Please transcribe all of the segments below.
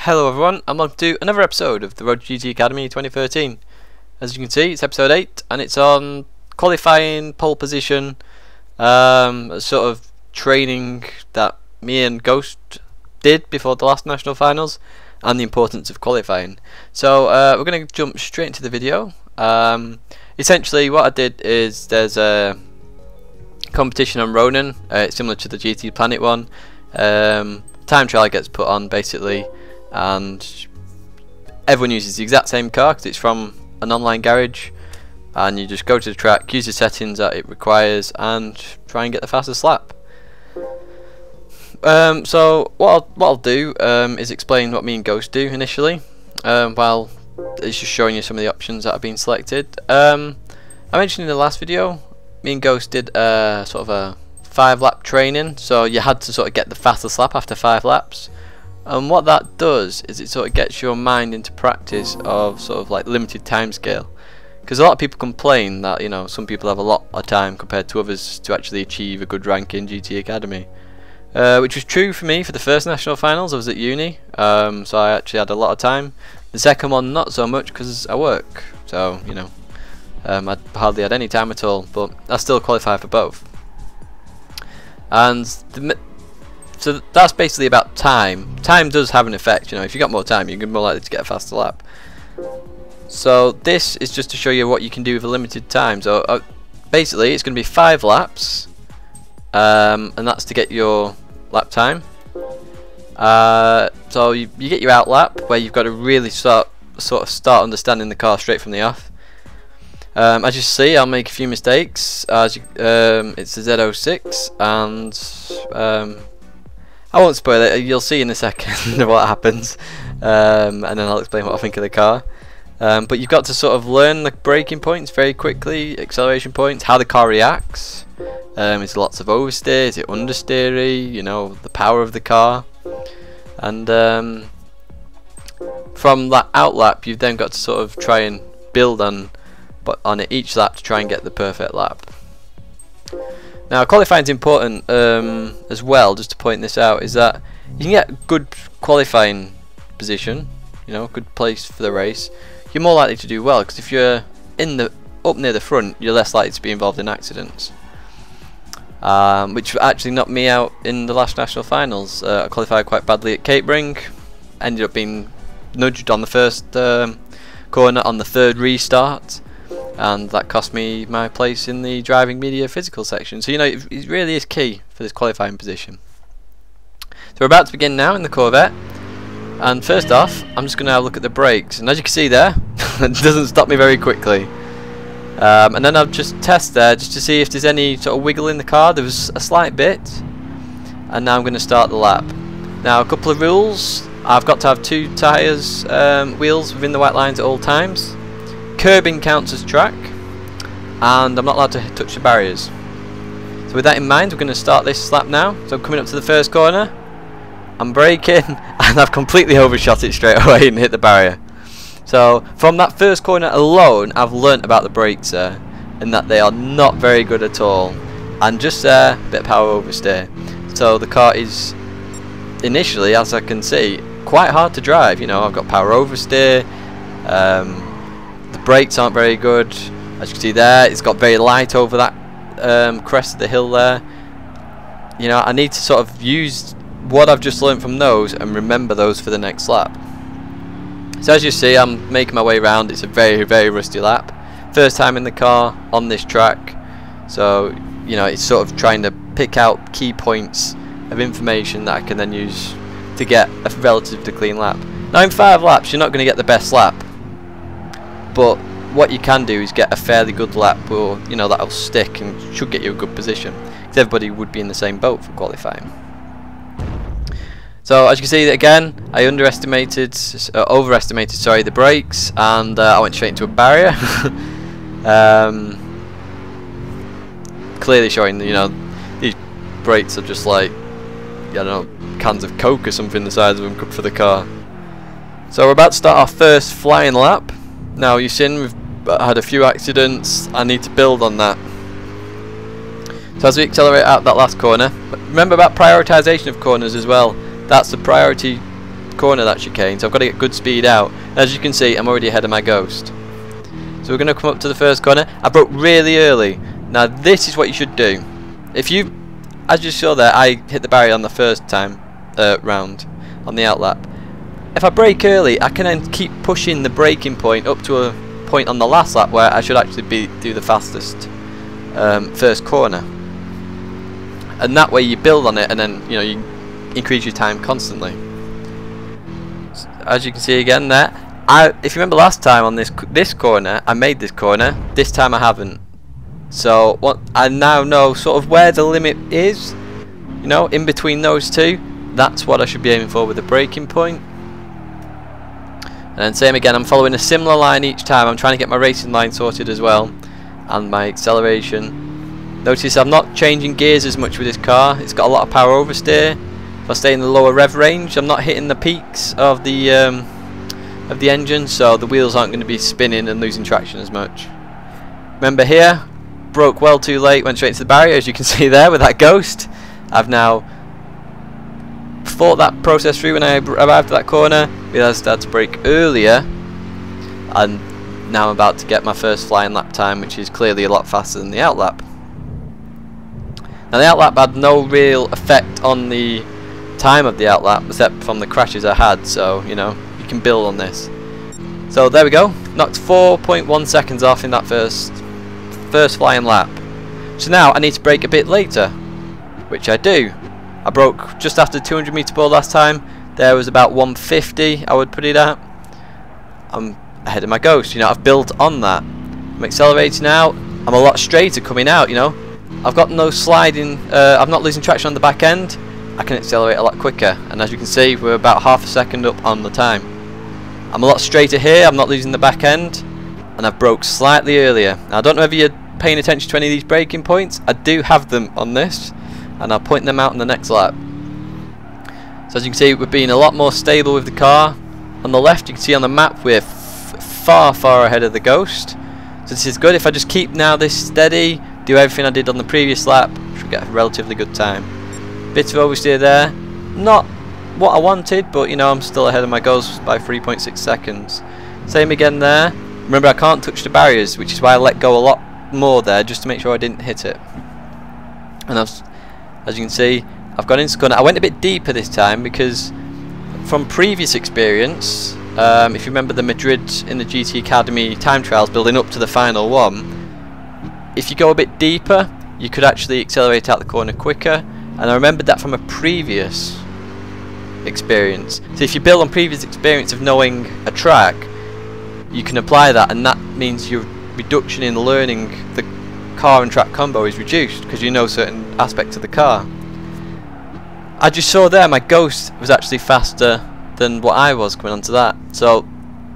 Hello everyone, and welcome to another episode of the Road to GT Academy 2013. As you can see, it's episode 8, and it's on qualifying, pole position, a sort of training that me and Ghost did before the last national finals, and the importance of qualifying. So we're going to jump straight into the video. Essentially what I did is there's a competition on Ronin, it's similar to the GT Planet one. Time trial gets put on basically, and everyone uses the exact same car because it's from an online garage, and you just go to the track, use the settings that it requires, and try and get the fastest lap. So what I'll do is explain what me and Ghost do initially, while it's just showing you some of the options that have been selected. I mentioned in the last video, me and Ghost did sort of a 5-lap training, so you had to sort of get the fastest lap after 5 laps. And what that does is it sort of gets your mind into practice of sort of like limited time scale, because a lot of people complain that, you know, some people have a lot of time compared to others to actually achieve a good rank in GT Academy, which was true for me for the first national finals. I was at uni, so I actually had a lot of time. The second one not so much because I work, so you know, I hardly had any time at all, but I still qualified for both. And so that's basically about time. Time does have an effect, you know. If you got more time, you're more likely to get a faster lap. So this is just to show you what you can do with a limited time. So basically it's going to be 5 laps, and that's to get your lap time. So you get your out lap, where you've got to really sort of start understanding the car straight from the off. As you see, I'll make a few mistakes. It's the Z06, and I won't spoil it. You'll see in a second what happens, and then I'll explain what I think of the car. But you've got to sort of learn the braking points very quickly, acceleration points, how the car reacts. Is lots of oversteer? Is it understeery? You know, the power of the car. And from that out lap, you've then got to sort of try and build on it each lap to try and get the perfect lap. Now qualifying is important as well. Just to point this out, is that you can get good qualifying position, you know, good place for the race. You're more likely to do well, because if you're up near the front, you're less likely to be involved in accidents, which actually knocked me out in the last national finals. I qualified quite badly at Capering, ended up being nudged on the first corner on the 3rd restart, and that cost me my place in the driving media physical section. So you know, it really is key for this qualifying position. So we're about to begin now in the Corvette, and first off I'm just going to have a look at the brakes, and as you can see there, it doesn't stop me very quickly. And then I'll just test there just to see if there's any sort of wiggle in the car. There was a slight bit, and now I'm going to start the lap. Now a couple of rules: I've got to have 2 tyres, wheels within the white lines at all times. Curbing counts as track, and I'm not allowed to touch the barriers. So with that in mind, we're going to start this lap now. So coming up to the first corner, I'm braking, and I've completely overshot it straight away and hit the barrier. So from that first corner alone, I've learnt about the brakes there, and that they are not very good at all. And just there, a bit of power oversteer. So the car is initially, as I can see, quite hard to drive. You know, I've got power oversteer. The brakes aren't very good. As you can see there, it's got very light over that crest of the hill there. You know, I need to sort of use what I've just learned from those and remember those for the next lap. So as you see, I'm making my way around. It's a very, very rusty lap. First time in the car on this track, so you know, it's sort of trying to pick out key points of information that I can then use to get a relatively clean lap. Now in 5 laps, you're not going to get the best lap, but what you can do is get a fairly good lap, or you know, that'll stick and should get you a good position, because everybody would be in the same boat for qualifying. So as you can see, again, I overestimated the brakes, and I went straight into a barrier. Clearly showing, you know, these brakes are just like, I don't know, cans of Coke or something the size of them for the car. So we're about to start our first flying lap. Now you've seen we've had a few accidents. I need to build on that. So as we accelerate out that last corner, remember about prioritisation of corners as well. That's the priority corner that chicane, so I've got to get good speed out. As you can see, I'm already ahead of my Ghost. So we're going to come up to the first corner. I broke really early. Now this is what you should do. If you, as you saw there, I hit the barrier on the first time round on the outlap. If I brake early, I can then keep pushing the braking point up to a point on the last lap where I should actually do the fastest first corner. And that way you build on it, and then you increase your time constantly. So, as you can see again there, if you remember last time on this corner, I made this corner. This time I haven't. So what I now know sort of where the limit is, in between those two. That's what I should be aiming for with the braking point. And then same again, I'm following a similar line each time. I'm trying to get my racing line sorted as well, and my acceleration. Notice I'm not changing gears as much with this car. It's got a lot of power oversteer. If I stay in the lower rev range, I'm not hitting the peaks of the engine, so the wheels aren't going to be spinning and losing traction as much. Remember here, broke well too late, went straight into the barrier, as you can see there with that Ghost. I've now thought that process through when I arrived at that corner, realised I had to brake earlier, and now I'm about to get my first flying lap time, which is clearly a lot faster than the outlap. Now the outlap had no real effect on the time of the outlap, except from the crashes I had, so you can build on this. So there we go, knocked 4.1 seconds off in that first flying lap. So now I need to brake a bit later, which I do. I broke just after 200 meter ball last time. There was about 150 I would put it at. I'm ahead of my Ghost, I've built on that. I'm accelerating now. I'm a lot straighter coming out, I've got no sliding, I'm not losing traction on the back end. I can accelerate a lot quicker, and as you can see, we're about half a second up on the time. I'm a lot straighter here, I'm not losing the back end, and I've broke slightly earlier. Now, I don't know if you're paying attention to any of these braking points. I do have them on this, and I'll point them out in the next lap. So as you can see, we're being a lot more stable with the car. On the left, you can see on the map we're far ahead of the Ghost. So this is good. If I just keep now this steady, do everything I did on the previous lap, should get a relatively good time. Bit of oversteer there. Not what I wanted, but I'm still ahead of my Ghost by 3.6 seconds. Same again there. Remember, I can't touch the barriers, which is why I let go a lot more there, just to make sure I didn't hit it. And as you can see, I've gone into the corner. I went a bit deeper this time because from previous experience, if you remember the Madrid in the GT Academy time trials building up to the final one, if you go a bit deeper, you could actually accelerate out the corner quicker. And I remembered that from a previous experience. So if you build on previous experience of knowing a track, you can apply that, and that means your reduction in learning the car and track combo is reduced because you know certain aspects of the car. As you saw there, my Ghost was actually faster than what I was coming onto that, so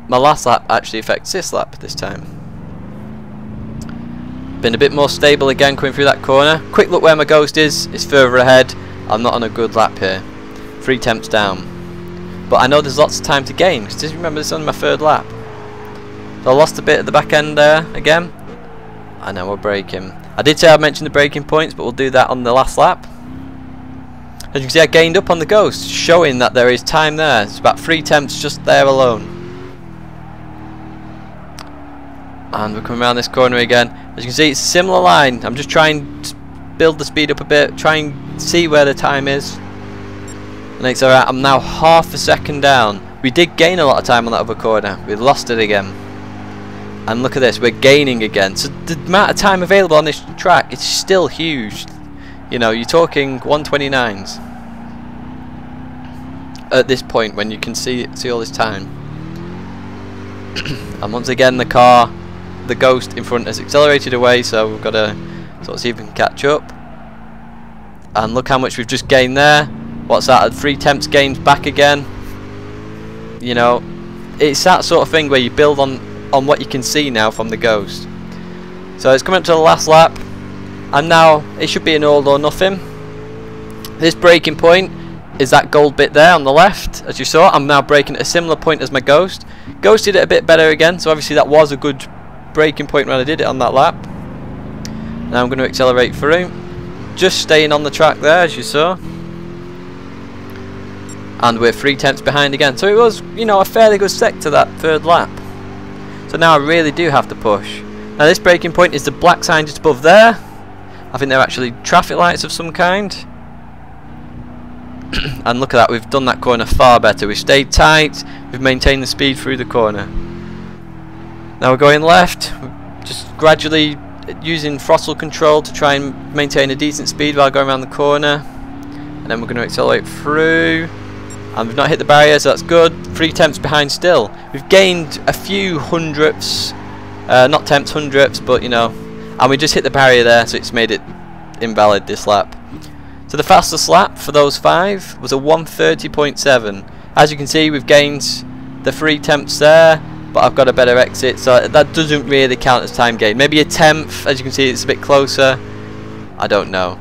my last lap actually affects this lap this time. Been a bit more stable again coming through that corner. Quick look where my Ghost is. It's further ahead. I'm not on a good lap here. 3 tenths down. But I know there's lots of time to gain, because just remember this is only my 3rd lap. So I lost a bit at the back end there again. And now we're braking. I did say I'd mention the braking points, but we'll do that on the last lap. As you can see, I gained up on the Ghost, showing that there is time there. It's about 3 tenths just there alone. And we're coming around this corner again. As you can see, it's a similar line. I'm just trying to build the speed up a bit, try and see where the time is. And it's alright, I'm now half a second down. We did gain a lot of time on that other corner. We lost it again. And look at this, we're gaining again. So the amount of time available on this track is still huge. You're talking 129s at this point when you can see all this time. And once again, the Ghost in front has accelerated away, so we've got to sort of see if we can catch up. And look how much we've just gained there. What's that? 3 tenths gained back again. It's that sort of thing where you build on what you can see now from the Ghost. So it's coming up to the last lap, and now it should be an all or nothing. This braking point is that gold bit there on the left, as you saw. I'm now braking at a similar point as my Ghost. Ghost did it a bit better again, so obviously that was a good braking point when I did it on that lap. Now I'm going to accelerate through, just staying on the track there, as you saw. and we're 3/10 behind again. So it was, you know, a fairly good sector that third lap. So now I really do have to push. Now this braking point is the black sign just above there. I think they're actually traffic lights of some kind. And look at that, we've done that corner far better. We've stayed tight, we've maintained the speed through the corner. Now we're going left, just gradually using throttle control to try and maintain a decent speed while going around the corner. And then we're going to accelerate through. And we've not hit the barrier, so that's good. 3/10 behind still. We've gained a few hundredths, not tenths, hundredths, but you know. And we just hit the barrier there, so it's made it invalid this lap. So the fastest lap for those 5 was a 1:30.7. As you can see, we've gained the 3/10 there, but I've got a better exit, so that doesn't really count as time gain. Maybe a tenth, as you can see, it's a bit closer. I don't know.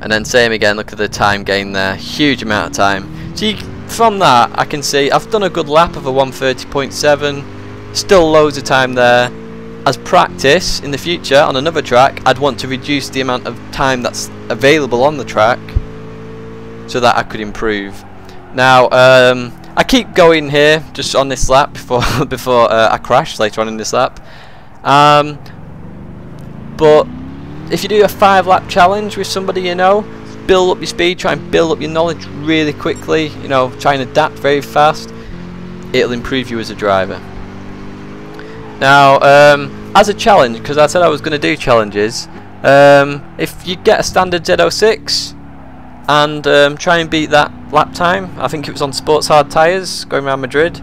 And then same again, look at the time gain there, huge amount of time. So from that I can see I've done a good lap of a 1:30.7, still loads of time there. As practice in the future on another track, I'd want to reduce the amount of time that's available on the track so that I could improve. Now I keep going here just on this lap before I crash later on in this lap. But if you do a 5-lap challenge with somebody you know, build up your speed, try and build up your knowledge really quickly, you know, try and adapt very fast. It'll improve you as a driver. Now, as a challenge, because I said I was going to do challenges, if you get a standard Z06 and try and beat that lap time, I think it was on sports hard tyres going around Madrid,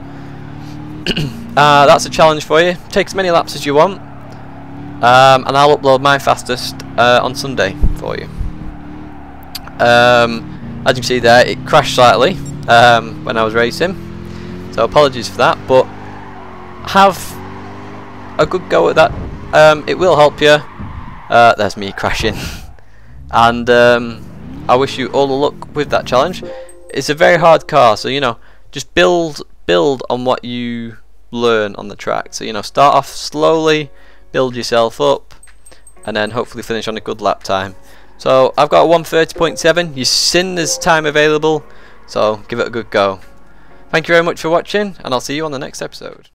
that's a challenge for you. Take as many laps as you want. And I'll upload my fastest on Sunday for you. As you can see there, it crashed slightly when I was racing, so apologies for that, but have a good go at that. It will help you. There's me crashing. And I wish you all the luck with that challenge. It's a very hard car, so you know, just build on what you learn on the track. So you know, start off slowly, build yourself up, and then hopefully finish on a good lap time. So I've got a 1:30.7. You've seen there's time available, so give it a good go. Thank you very much for watching, and I'll see you on the next episode.